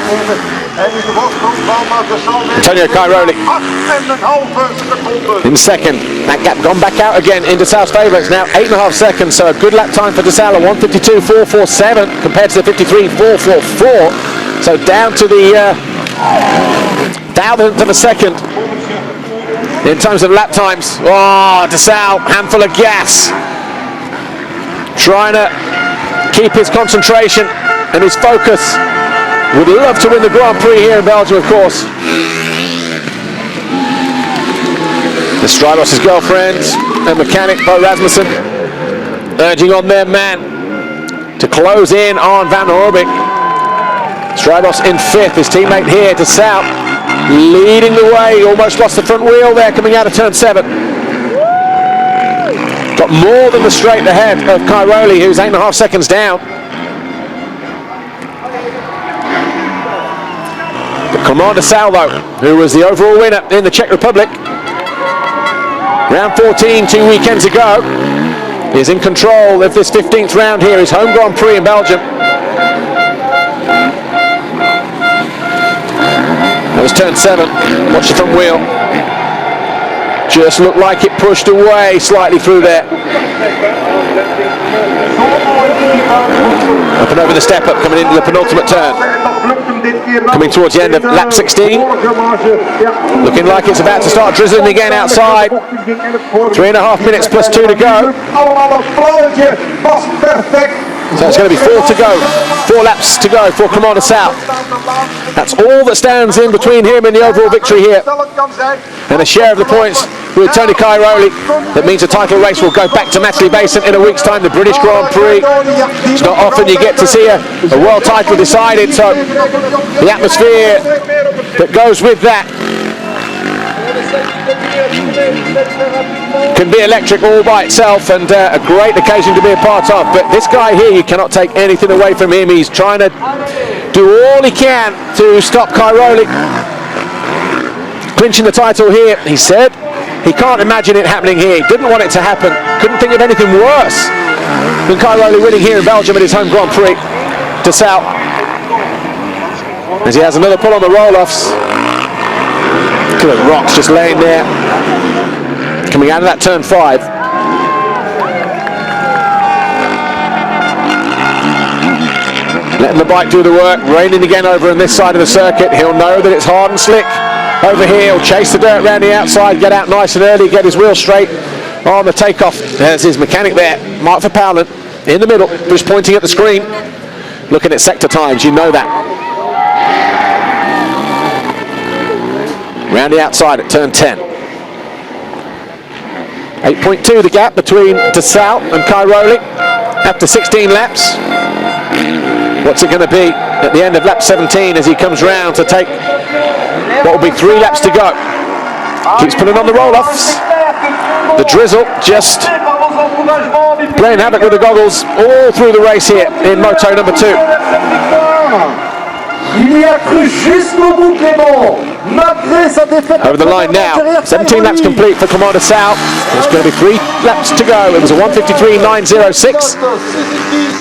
nemen. En is de voorsprong van DeSalle. Antonio Cairoli 8,5 seconden. in second. That gap gone back out again in DeSalle's favour. It's now 8.5 seconds, so a good lap time for DeSalle, 1:52.447 compared to the 53.444. So down to the thousandth of a second in terms of lap times. Oh, DeSalle, handful of gas. Trying to keep his concentration and his focus. Would love to win the Grand Prix here in Belgium, of course. The Strybos' girlfriend and mechanic Bo Rasmussen urging on their man to close in on Van Hoorbeek. Strybos in 5th, his teammate here DeSalle leading the way. Almost lost the front wheel there coming out of turn 7. Got more than the straight ahead of Cairoli, who's 8.5 seconds down. But Clement DeSalle, though, who was the overall winner in the Czech Republic round 14 2 weekends ago, is in control of this 15th round here, his home Grand Prix in Belgium. That was turn 7. Watch the front wheel. Just looked like it pushed away slightly through there. Up and over the step up, coming into the penultimate turn. Coming towards the end of lap 16. Looking like it's about to start drizzling again outside. 3.5 minutes plus 2 to go. So it's going to be 4 to go. 4 laps to go for Clement DeSalle. That's all that stands in between him and the overall victory here. And a share of the points with Tony Cairoli. That means the title race will go back to Matterley Basin in a week's time, the British Grand Prix. It's not often you get to see a world title decided, so the atmosphere that goes with that can be electric all by itself, and a great occasion to be a part of. But this guy here, you cannot take anything away from him. He's trying to do all he can to stop Cairoli clinching the title here. He said he can't imagine it happening here. He didn't want it to happen. Couldn't think of anything worse than Cairoli winning here in Belgium at his home Grand Prix. DeSalle, as he has another pull on the roll-offs. Look at the rocks just laying there. Coming out of that turn 5. Letting the bike do the work. Raining again over on this side of the circuit. He'll know that it's hard and slick over here. He'll chase the dirt around the outside, get out nice and early, get his wheel straight on the takeoff. There's his mechanic there, Mark Verpouwen. in the middle, just pointing at the screen, looking at sector times, you know that. Round the outside at turn 10. 8.2 the gap between DeSalle and Cairoli after 16 laps. What's it going to be at the end of lap 17 as he comes round to take what will be 3 laps to go? Keeps putting on the roll-offs. The drizzle just playing havoc with the goggles all through the race here in Moto number 2. Over the line now, 17 laps complete for Clément DeSalle. There's going to be 3 laps to go. It was a 1:53.906.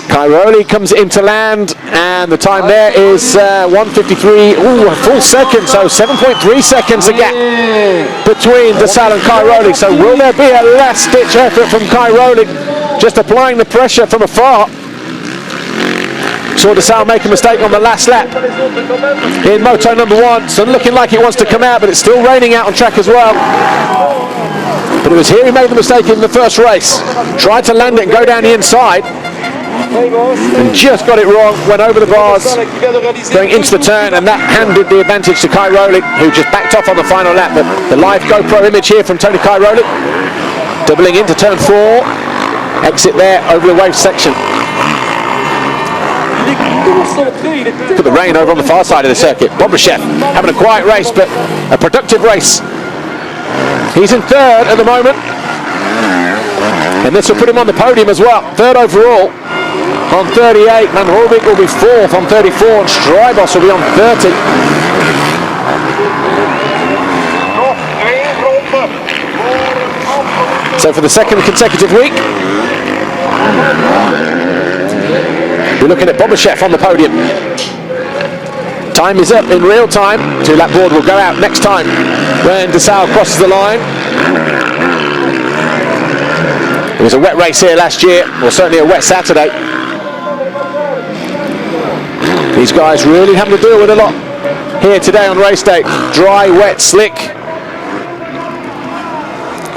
Cairoli comes into land, and the time there is 1:53, a full second, so 7.3 seconds a gap between DeSalle and Cairoli. So will there be a last-ditch effort from Cairoli, just applying the pressure from afar? Saw DeSalle make a mistake on the last lap in Moto number 1, so looking like it wants to come out, but it's still raining out on track as well. But it was here he made the mistake in the first race. Tried to land it and go down the inside, and just got it wrong, went over the bars, going into the turn, and that handed the advantage to Cairoli, who just backed off on the final lap. But the live GoPro image here from Tony Cairoli, doubling into turn 4, exit there over the wave section. Look at the rain over on the far side of the circuit. Bobryshev having a quiet race, but a productive race. He's in 3rd at the moment, and this will put him on the podium as well. 3rd overall on 38. Van Horbik will be 4th on 34, and Strybos will be on 30. So for the 2nd consecutive week, we're looking at Bobryshev on the podium. Time is up in real time. 2-lap board will go out next time when DeSalle crosses the line. It was a wet race here last year, or certainly a wet Saturday. These guys really having to deal with a lot here today on race day. Dry, wet, slick.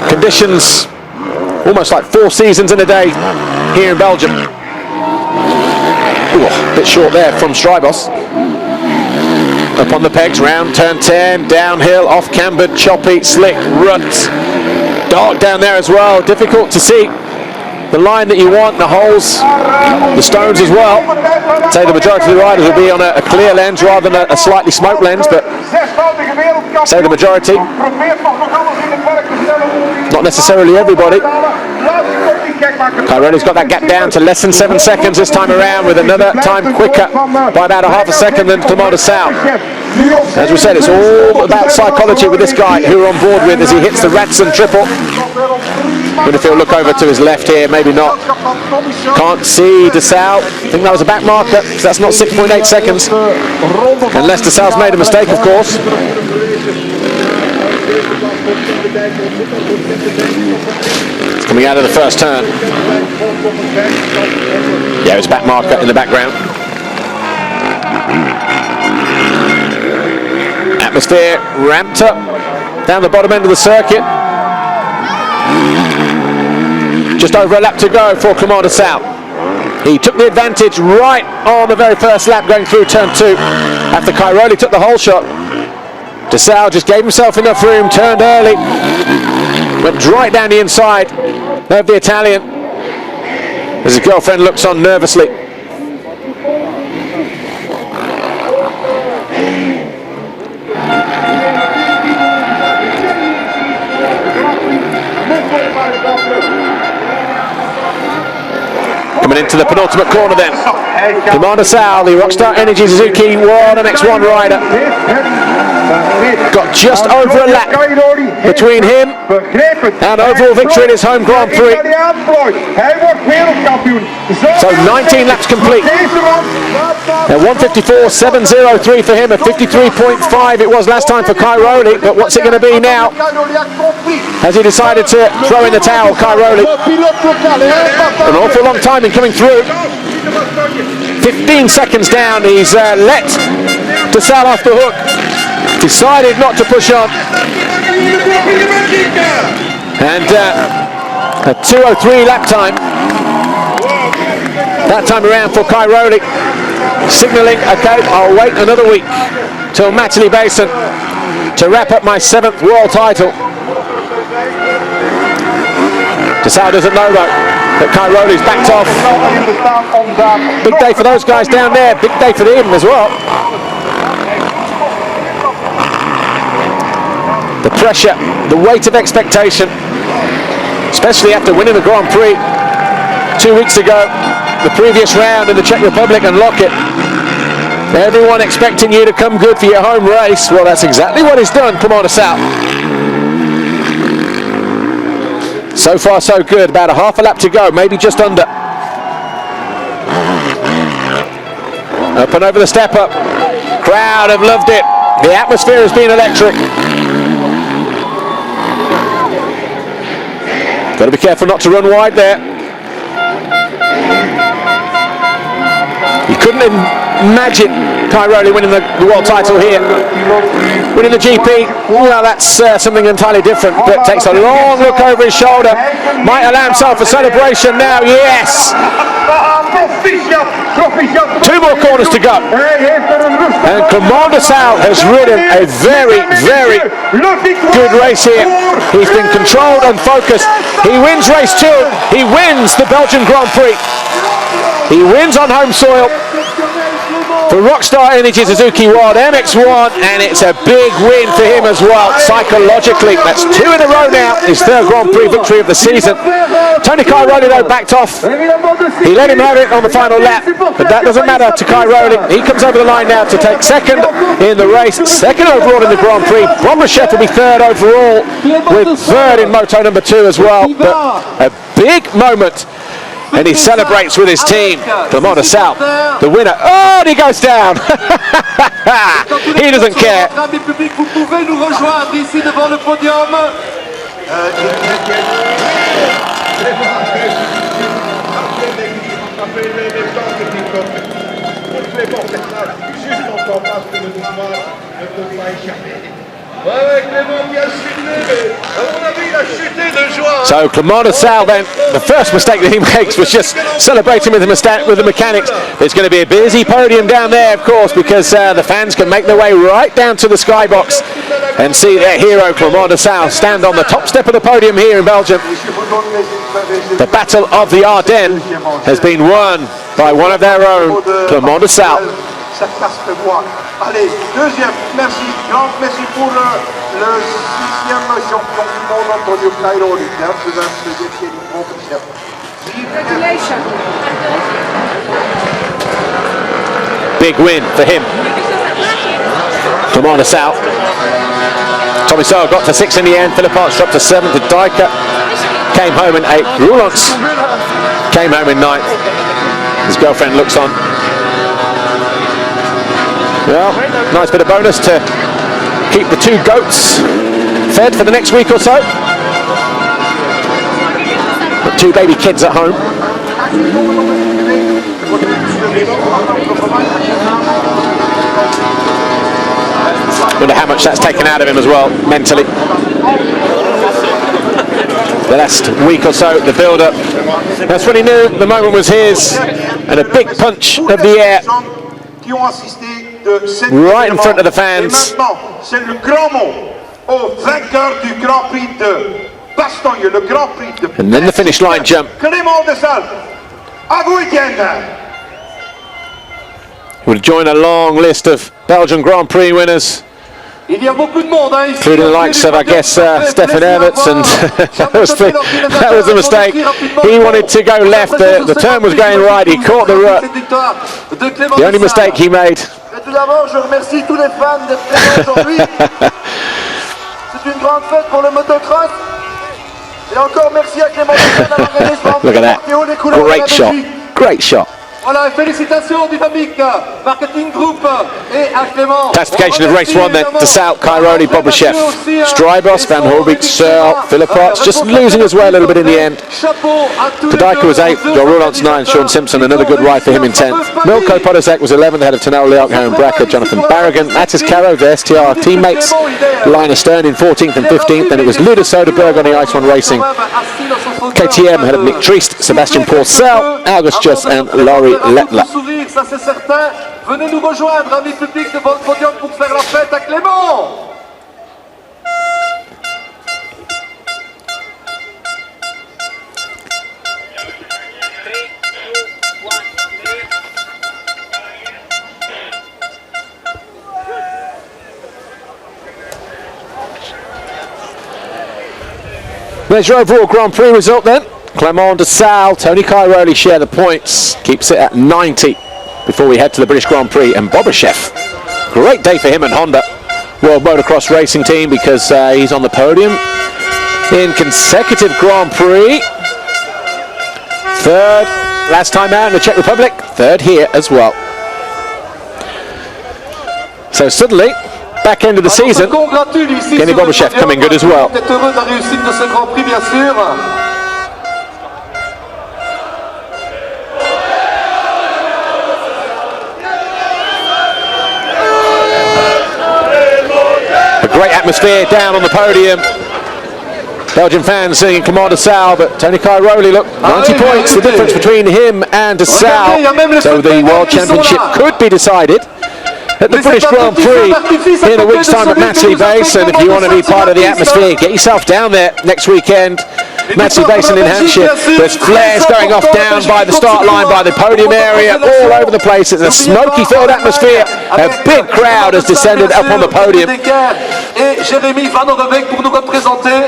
Conditions almost like 4 seasons in a day here in Belgium. Ooh, a bit short there from Strybos. Up on the pegs, round turn 10, downhill, off cambered, choppy, slick, ruts. Dark down there as well, difficult to see the line that you want, the holes, the stones as well. I'd say the majority of the riders will be on a clear lens rather than a slightly smoked lens, but say the majority. Not necessarily everybody. Cairoli's got that gap down to less than 7 seconds this time around, with another time quicker by about a half a second than Clément DeSalle. As we said, it's all about psychology with this guy who we're on board with as he hits the Radson triple. Wonder if he'll look over to his left here, maybe not. Can't see DeSalle. I think that was a back marker, so that's not 6.8 seconds. Unless DeSalle's made a mistake, of course. It's coming out of the first turn. Yeah, it's back marker in the background. Atmosphere ramped up down the bottom end of the circuit. Just over a lap to go for Clément DeSalle. He took the advantage right on the very first lap going through turn 2 after Cairoli took the whole shot. DeSalle just gave himself enough room, turned early, went right down the inside of the Italian as his girlfriend looks on nervously. Coming into the penultimate corner then. Clément DeSalle, the Rockstar Energy Suzuki World MX1 rider. Got just over a lap between him and overall victory in his home Grand Prix. So 19 laps complete. Now 1:54.703 for him, a 53.5 it was last time for Cairoli, but what's it going to be now? Has he decided to throw in the towel, Cairoli? An awful long time in coming through. 15 seconds down, he's let DeSalle off the hook. Decided not to push on. And a 2:03 lap time. That time around for Cairoli, signalling, okay, I'll wait another week till Matterley Basin to wrap up my 7th world title. DeSalle doesn't know though that Cairoli's backed off. Big day for those guys down there, big day for him as well. The pressure, the weight of expectation, especially after winning the Grand Prix 2 weeks ago, the previous round in the Czech Republic, and lock it. Everyone expecting you to come good for your home race. Well, that's exactly what he's done. Come on, DeSalle. So far, so good. About a half a lap to go, maybe just under. Up and over the step up. Crowd have loved it. The atmosphere has been electric. Got to be careful not to run wide there. You couldn't imagine Cairoli winning the world title here. Winning the GP, well, that's something entirely different, but takes a long look over his shoulder. Might allow himself a celebration now, yes! 2 more corners to go. And Clement DeSalle has ridden a very, very good race here. He's been controlled and focused. He wins race 2. He wins the Belgian Grand Prix. He wins on home soil for Rockstar Energy Suzuki World MX1, and it's a big win for him as well, psychologically. That's 2 in a row now, his 3rd Grand Prix victory of the season. Tony Cairoli though backed off. He let him have it on the final lap, but that doesn't matter to Cairoli. He comes over the line now to take 2nd in the race, 2nd overall in the Grand Prix. Bobryshev will be 3rd overall, with 3rd in Moto number 2 as well. But a big moment. And he celebrates with his team. Clement DeSalle, the winner. Oh, and he goes down. He doesn't care. So Clement DeSalle then, the first mistake that he makes was just celebrating with the mechanics. There's going to be a busy podium down there, of course, because the fans can make their way right down to the skybox and see their hero Clement DeSalle stand on the top step of the podium here in Belgium. The Battle of the Ardennes has been won by one of their own, Clement DeSalle. Allez, 2e, merci, grand merci pour le 6e champion du monde, Antonio Cairoli. Congratulations. Big win for him. Clement DeSalle. Tommy Sowell got to 6 in the end. Philip Arts dropped to 7th. Dijker came home in 8th. Roulance came home in 9th. His girlfriend looks on. Well, nice bit of bonus to keep the 2 goats fed for the next week or so. Got 2 baby kids at home. Wonder how much that's taken out of him as well, mentally. The last week or so, the build-up. That's when he knew the moment was his, and a big punch of the air. Right in front of the fans. And then the finish line jump. Would join a long list of Belgian Grand Prix winners, including the likes of, I guess, Stefan Everts, and that was a mistake. He wanted to go left, the turn was going right, he caught the rut. The only mistake he made. Tout d'abord, je remercie tous les fans d'être présents aujourd'hui. C'est une grande fête pour le motocross. Et encore merci à Clément d'avoir gagné ce Look at that. Great shot. Great shot. Voilà, félicitations Dynamique Marketing Group et à Clément. Classification of race 1 then. DeSalle, Cairoli, Bobryshev, Strybos, Van Hoorbeek, Searle, Philip Arts, just losing as well a little bit in the end. Dijker was 8th, Roulance 9th, Sean Simpson, another good ride for him in 10th. Milko Podolak was 11th, ahead of Tanel Leokho and Bracker, Jonathan Barragan, Mattis Caro, the STR teammates, Linus Stern in 14th and 15th, and it was Ludo Soderberg on the Ice One Racing KTM had Nick Triest, Sebastian Pourcel, August Just and Laurie Lettler. Sourire, ça c'est certain. Venez nous rejoindre, amis publics devant le podium pour faire la fête à Clément. There's your overall Grand Prix result then. Clément de Sal, Tony Cairoli share the points, keeps it at 90 before we head to the British Grand Prix. And Bobashev, great day for him and Honda World Motocross Racing Team, because he's on the podium in consecutive Grand Prix. Third last time out in the Czech Republic, third here as well. So suddenly, back end of the season, Kenny Bobashev coming good as well. A great atmosphere down on the podium. Belgian fans singing Clément de Sal, but Tony Cairoli, look, 90 points, the difference between him and de Sal. So the World Championship could be decided at the British Grand Prix in a week's time at Matterley Basin. If you want to be part of the atmosphere, get yourself down there next weekend. Matterley Basin in Hampshire. There's flares going off down by the start line, by the podium area, all over the place. It's a smoky-filled atmosphere. A big crowd has descended up on the podium.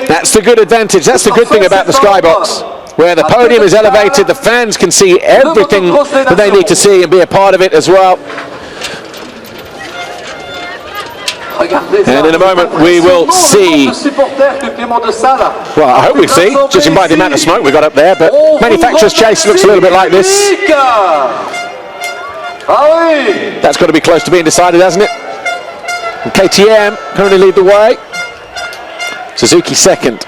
That's the good advantage. That's the good thing about the skybox, where the podium is elevated. The fans can see everything that they need to see and be a part of it as well. And in a moment we will see, well, I hope we see, judging by the amount of smoke we got up there, but manufacturer's chase looks a little bit like this. That's got to be close to being decided, hasn't it? And KTM currently lead the way. Suzuki second.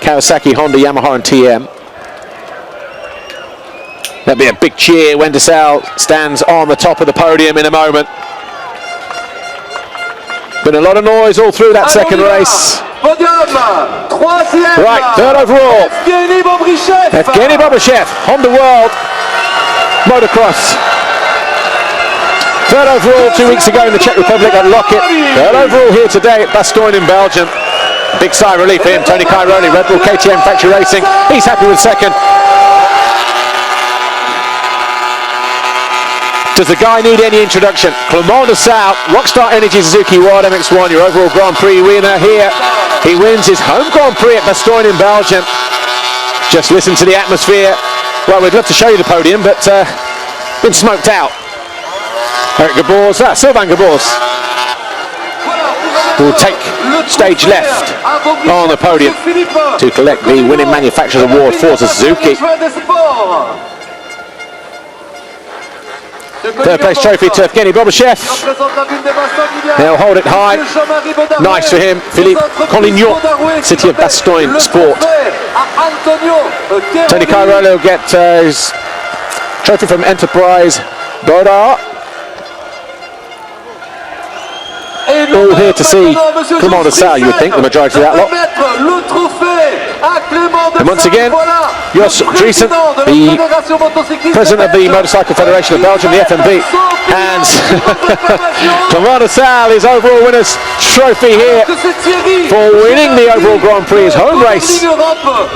Kawasaki, Honda, Yamaha and TM. There'll be a big cheer when de Sal stands on the top of the podium in a moment. Been a lot of noise all through that second race. Right, third overall. Evgeny Bobashev, Honda World Motocross. Third overall 2 weeks ago in the Czech Republic at Lockett. Third overall here today at Bastogne in Belgium. Big sigh of relief for him. Tony Cairoli, Red Bull KTM Factory Racing. He's happy with second. Does the guy need any introduction? Clément de Sal, Rockstar Energy Suzuki World MX1, your overall Grand Prix winner here. He wins his home Grand Prix at Bastogne in Belgium. Just listen to the atmosphere. Well, we'd love to show you the podium, but been smoked out. Eric Gabors, Sylvain Gabors will take stage left on the podium to collect the winning manufacturer's award for Suzuki. Third place trophy to Evgeny Bobashev. He'll hold it high. Nice for him. Philippe Collignon, City of Bastogne Sport. Tony Cairoli will get his trophy from Enterprise Bodar. All here to see Clément de Sal, you would think, the majority of that lot. And once again, Jos Driesen, the president of the Motorcycle Federation of Belgium, the FMB, and Clément de Sal, his overall winner's trophy here for winning the overall Grand Prix, his home race,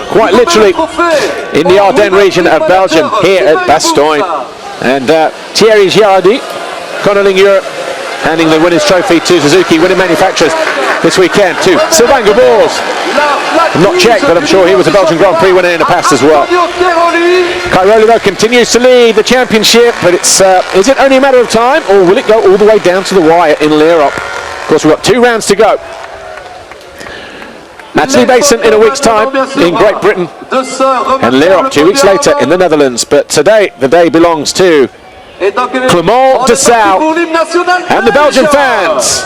quite literally, in the Ardennes region of Belgium, here at Bastogne. And Thierry Girardi, Connoling Europe, handing the winner's trophy to Suzuki winning manufacturers this weekend to Sylvain Gabors. Not Czech, but I'm sure he was a Belgian Grand Prix winner in the past as well. Cairoli though continues to lead the championship, but it's is it only a matter of time, or will it go all the way down to the wire in Lierop? Of course, we've got 2 rounds to go. Matterley Basin in a week's time in Great Britain, and Lierop 2 weeks later in the Netherlands. But today, the day belongs to Clément de Sal and the Belgian fans.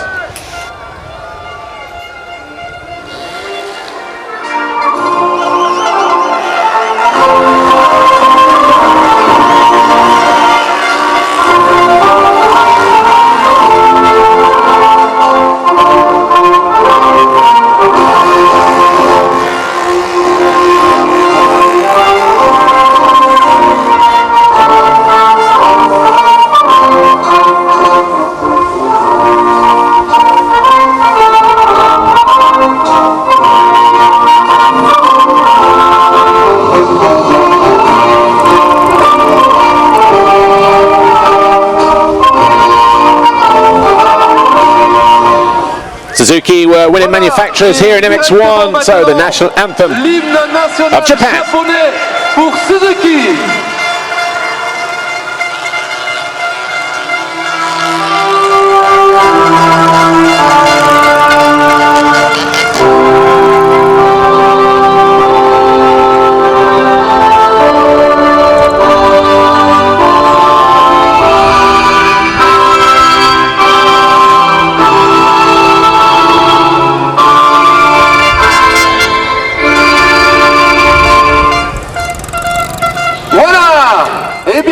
Suzuki were winning manufacturers here in MX1, so the national anthem of Japan. Pour Suzuki.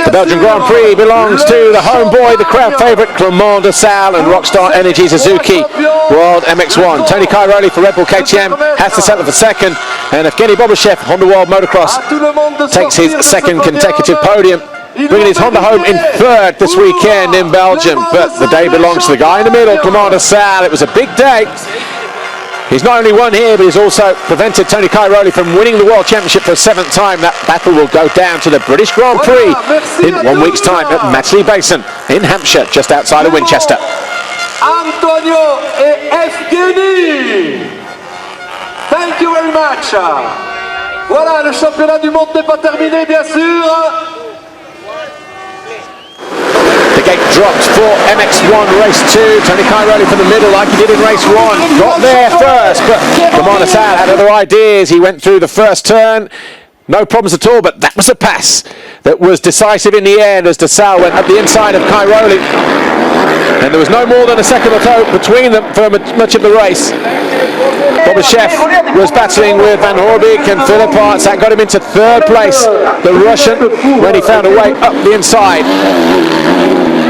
The Belgian Grand Prix belongs to the homeboy, the crowd favourite Clement de Salle and Rockstar Energy Suzuki World MX1. Tony Cairoli for Red Bull KTM has to settle for second, and Evgeny Bobashev, Honda World Motocross, takes his second consecutive podium, bringing his Honda home in third this weekend in Belgium. But the day belongs to the guy in the middle, Clement de Salle. It was a big day. He's not only won here, but he's also prevented Tony Cairoli from winning the World Championship for a seventh time. That battle will go down to the British Grand Prix in 1 week's time at Matchley Basin in Hampshire, just outside of Winchester. Antonio et Evgeny. Thank you very much. Voilà, le championnat du monde n'est pas terminé, bien sûr. The gate drops for MX1 race 2. Tony Cairoli from the middle like he did in race 1. Got there first, but Clement de Salle had other ideas. He went through the first turn. No problems at all, but that was a pass that was decisive in the end as de Salle went up the inside of Cairoli. And there was no more than a second or so between them for much of the race. Bobashev was battling with Van Horbeke and Philipparts. That got him into third place, the Russian, when he found a way up the inside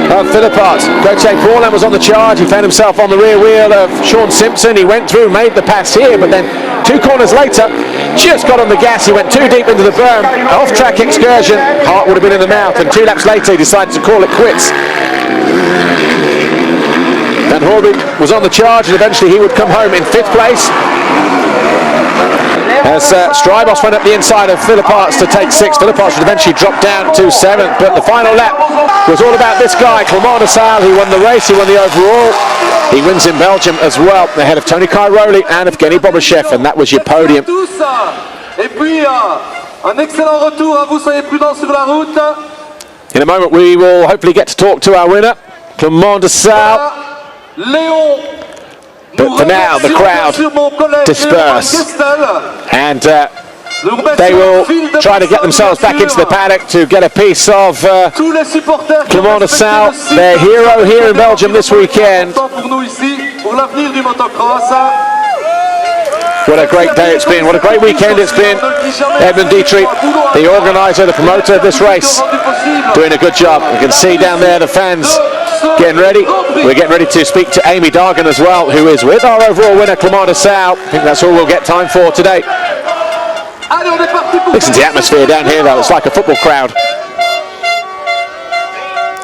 of Philipparts. Gauthier Paulin was on the charge. He found himself on the rear wheel of Sean Simpson. He went through, made the pass here, but then 2 corners later, just got on the gas. He went too deep into the berm. Off-track excursion. Heart would have been in the mouth, and 2 laps later he decided to call it quits. Van Horbeke was on the charge, and eventually he would come home in 5th place. As Strybos went up the inside of Philipparts to take 6th. Philipparts would eventually drop down to 7th, but the final lap was all about this guy, Clement de Salle. He won the race, he won the overall. He wins in Belgium as well, ahead of Tony Cairoli and Evgeny Bobashev, and that was your podium. Et puis, un excellent retour à vous, soyez prudents sur la route. In a moment we will hopefully get to talk to our winner, Clement de Salle. Léon. But for now, the crowd disperse, and they will try to get themselves back into the paddock to get a piece of Clement de Salle, their hero here in Belgium this weekend. What a great day it's been, what a great weekend it's been. Edmund Dietrich, the organiser, the promoter of this race, doing a good job. You can see down there the fans getting ready. We're getting ready to speak to Amy Dargan as well, who is with our overall winner, Clement de Salle. I think that's all we'll get time for today. Listen to the atmosphere down here though, it's like a football crowd.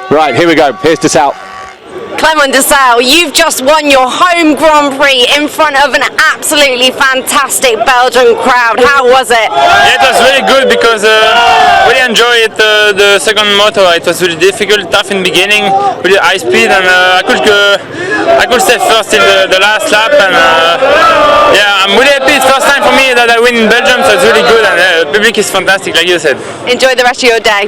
Right, here we go, here's de Salle. Clement de Salle, you've just won your home Grand Prix in front of an absolutely fantastic Belgian crowd. How was it? Yeah, it was really good because really enjoyed the second moto. It was really difficult, tough in the beginning, really high speed, and I could stay first till the last lap. And yeah, I'm really happy. It's first time for me that I win in Belgium, so it's really good, and the public is fantastic, like you said. Enjoy the rest of your day.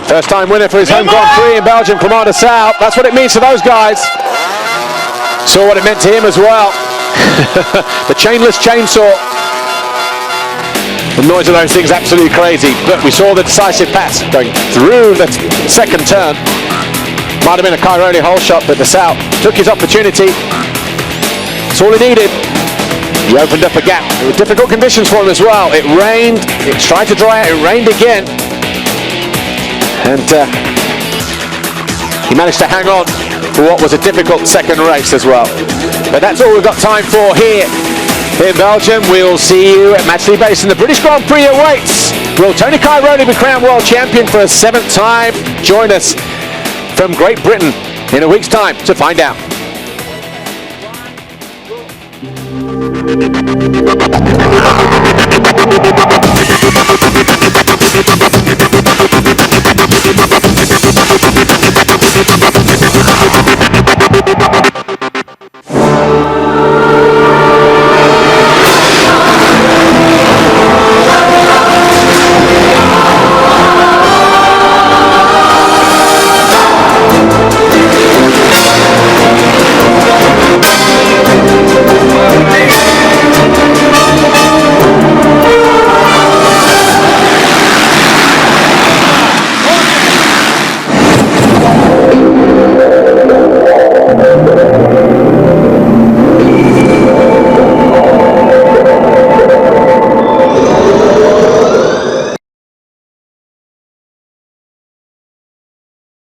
First time winner for his home Grand Prix in Belgium, Clement de Salle. That's what it means to those guys. Saw what it meant to him as well. The chainless chainsaw. The noise of those things absolutely crazy. But we saw the decisive pass going through the second turn. Might have been a Cairoli hole shot, but de Salle took his opportunity. That's all he needed. He opened up a gap. It was difficult conditions for him as well. It rained, it tried to dry out, it rained again. And he managed to hang on for what was a difficult second race as well. But that's all we've got time for here in Belgium. We'll see you at Matchley Basin. The British Grand Prix awaits. Will Tony Cairoli be crowned world champion for a 7th time? Join us from Great Britain in a week's time to find out.